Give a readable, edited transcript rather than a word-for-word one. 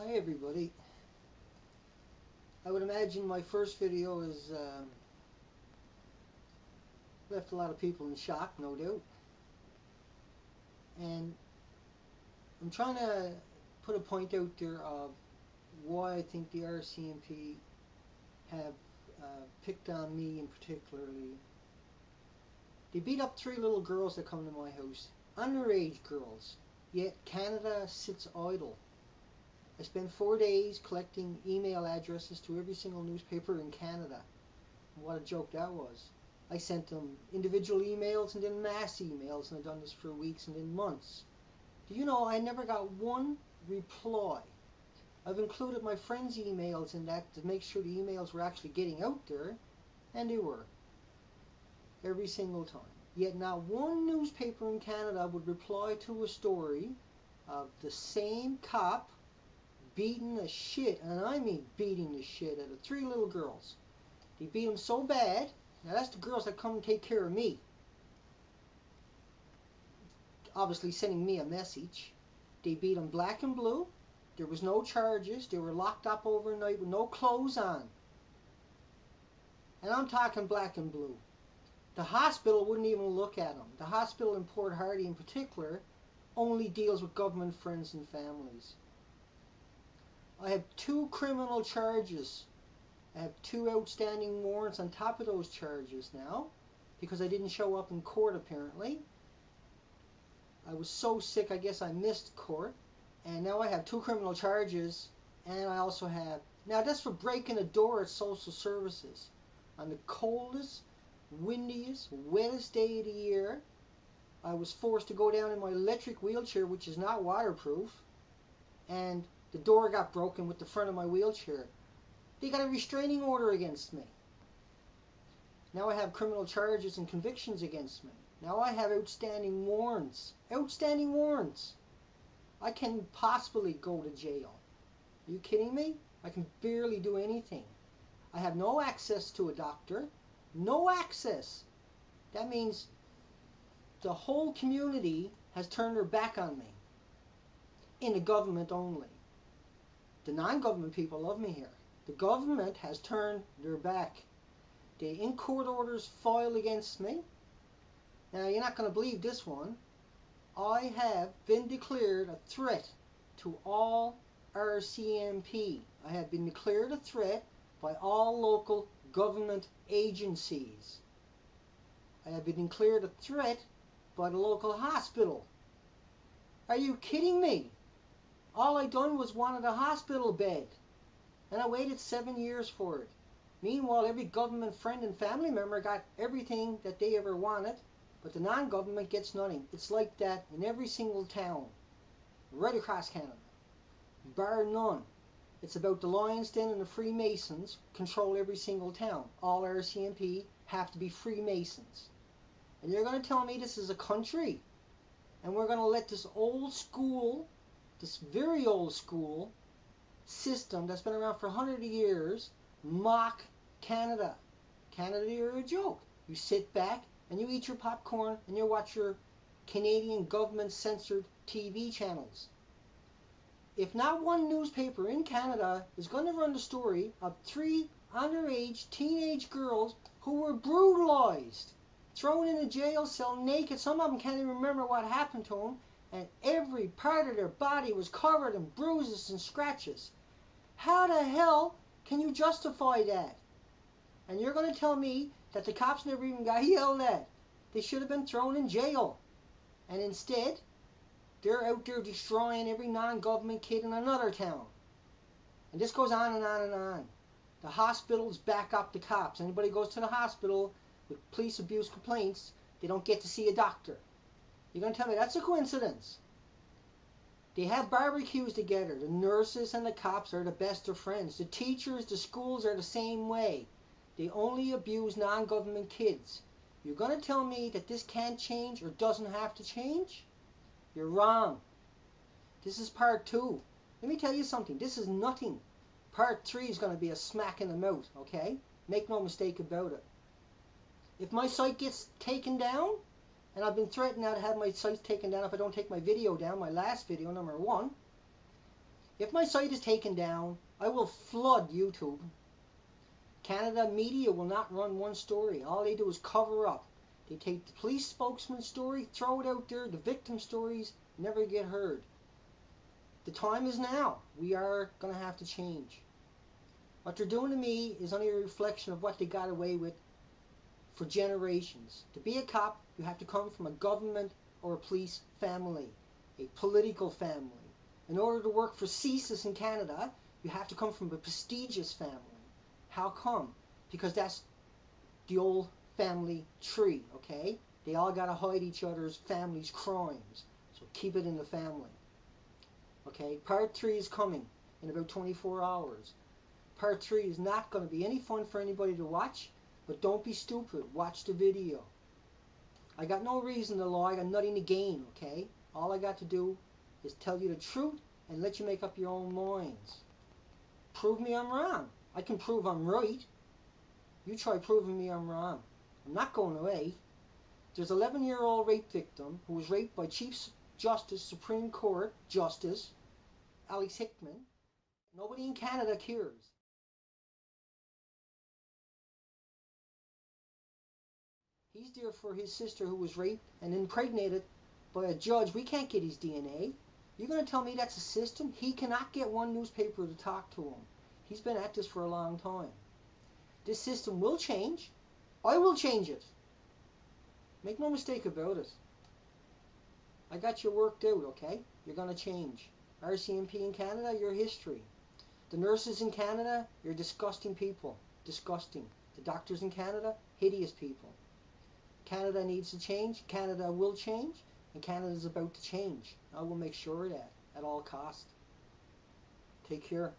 Hi everybody. I would imagine my first video has left a lot of people in shock, no doubt. And I'm trying to put a point out there of why I think the RCMP have picked on me in particularly. They beat up 3 little girls that come to my house, underage girls, yet Canada sits idle. I spent 4 days collecting email addresses to every single newspaper in Canada. What a joke that was. I sent them individual emails and then mass emails, and I've done this for weeks and then months. Do you know I never got one reply? I've included my friends' emails in that to make sure the emails were actually getting out there, and they were. Every single time. Yet not one newspaper in Canada would reply to a story of the same cop beating the shit, and I mean beating the shit out of 3 little girls. They beat them so bad. Now that's the girls that come and take care of me. Obviously sending me a message. They beat them black and blue. There was no charges. They were locked up overnight with no clothes on. And I'm talking black and blue. The hospital wouldn't even look at them. The hospital in Port Hardy in particular only deals with government friends and families. I have 2 criminal charges. I have 2 outstanding warrants on top of those charges now because I didn't show up in court apparently. I was so sick I guess I missed court, and now I have 2 criminal charges, and I also have, now that's for breaking a door at social services on the coldest, windiest, wettest day of the year. I was forced to go down in my electric wheelchair, which is not waterproof, and the door got broken with the front of my wheelchair. They got a restraining order against me. Now I have criminal charges and convictions against me. Now I have outstanding warrants. Outstanding warrants. I can possibly go to jail. Are you kidding me? I can barely do anything. I have no access to a doctor. No access. That means the whole community has turned their back on me. In the government only. The non-government people love me here. The government has turned their back. The in-court orders filed against me. Now, you're not going to believe this one. I have been declared a threat to all RCMP. I have been declared a threat by all local government agencies. I have been declared a threat by the local hospital. Are you kidding me? All I done was wanted a hospital bed, and I waited 7 years for it. Meanwhile, every government friend and family member got everything that they ever wanted, but the non-government gets nothing. It's like that in every single town, right across Canada, bar none. It's about the Lions Den and the Freemasons control every single town. All RCMP have to be Freemasons. And you're going to tell me this is a country, and we're going to let this old school, this very old school system that's been around for 100 years mock Canada. Canada, you're a joke. You sit back and you eat your popcorn and you watch your Canadian government censored TV channels. If not one newspaper in Canada is going to run the story of 3 underage teenage girls who were brutalized, thrown in a jail cell naked, some of them can't even remember what happened to them, and every part of their body was covered in bruises and scratches. How the hell can you justify that? And you're going to tell me that the cops never even got yelled at. They should have been thrown in jail. And instead, they're out there destroying every non-government kid in another town. And this goes on and on and on. The hospitals back up the cops. Anybody goes to the hospital with police abuse complaints, they don't get to see a doctor. You're going to tell me that's a coincidence? They have barbecues together. The nurses and the cops are the best of friends. The teachers, the schools are the same way. They only abuse non-government kids. You're going to tell me that this can't change or doesn't have to change? You're wrong. This is part 2. Let me tell you something. This is nothing. Part 3 is going to be a smack in the mouth, okay? Make no mistake about it. If my site gets taken down, and I've been threatened now to have my sites taken down if I don't take my video down, my last video, number 1. If my site is taken down, I will flood YouTube. Canada media will not run one story. All they do is cover up. They take the police spokesman's story, throw it out there. The victim stories never get heard. The time is now. We are going to have to change. What they're doing to me is only a reflection of what they got away with for generations. To be a cop, you have to come from a government or a police family, a political family. In order to work for CSIS in Canada, you have to come from a prestigious family. How come? Because that's the old family tree, okay? They all got to hide each other's family's crimes. So keep it in the family. Okay, part 3 is coming in about 24 hours. Part 3 is not going to be any fun for anybody to watch, but don't be stupid. Watch the video. I got no reason to lie. I got nothing to gain, okay? All I got to do is tell you the truth and let you make up your own minds. Prove me I'm wrong. I can prove I'm right. You try proving me I'm wrong. I'm not going away. There's an 11-year-old rape victim who was raped by Chief Justice, Supreme Court Justice Alex Hickman. Nobody in Canada cares. He's there for his sister who was raped and impregnated by a judge. We can't get his DNA. You're going to tell me that's a system? He cannot get one newspaper to talk to him. He's been at this for a long time. This system will change. I will change it. Make no mistake about it. I got you worked out, okay? You're going to change. RCMP in Canada, your history. The nurses in Canada, you're disgusting people. Disgusting. The doctors in Canada, hideous people. Canada needs to change. Canada will change. And Canada is about to change. I will make sure of that at all costs. Take care.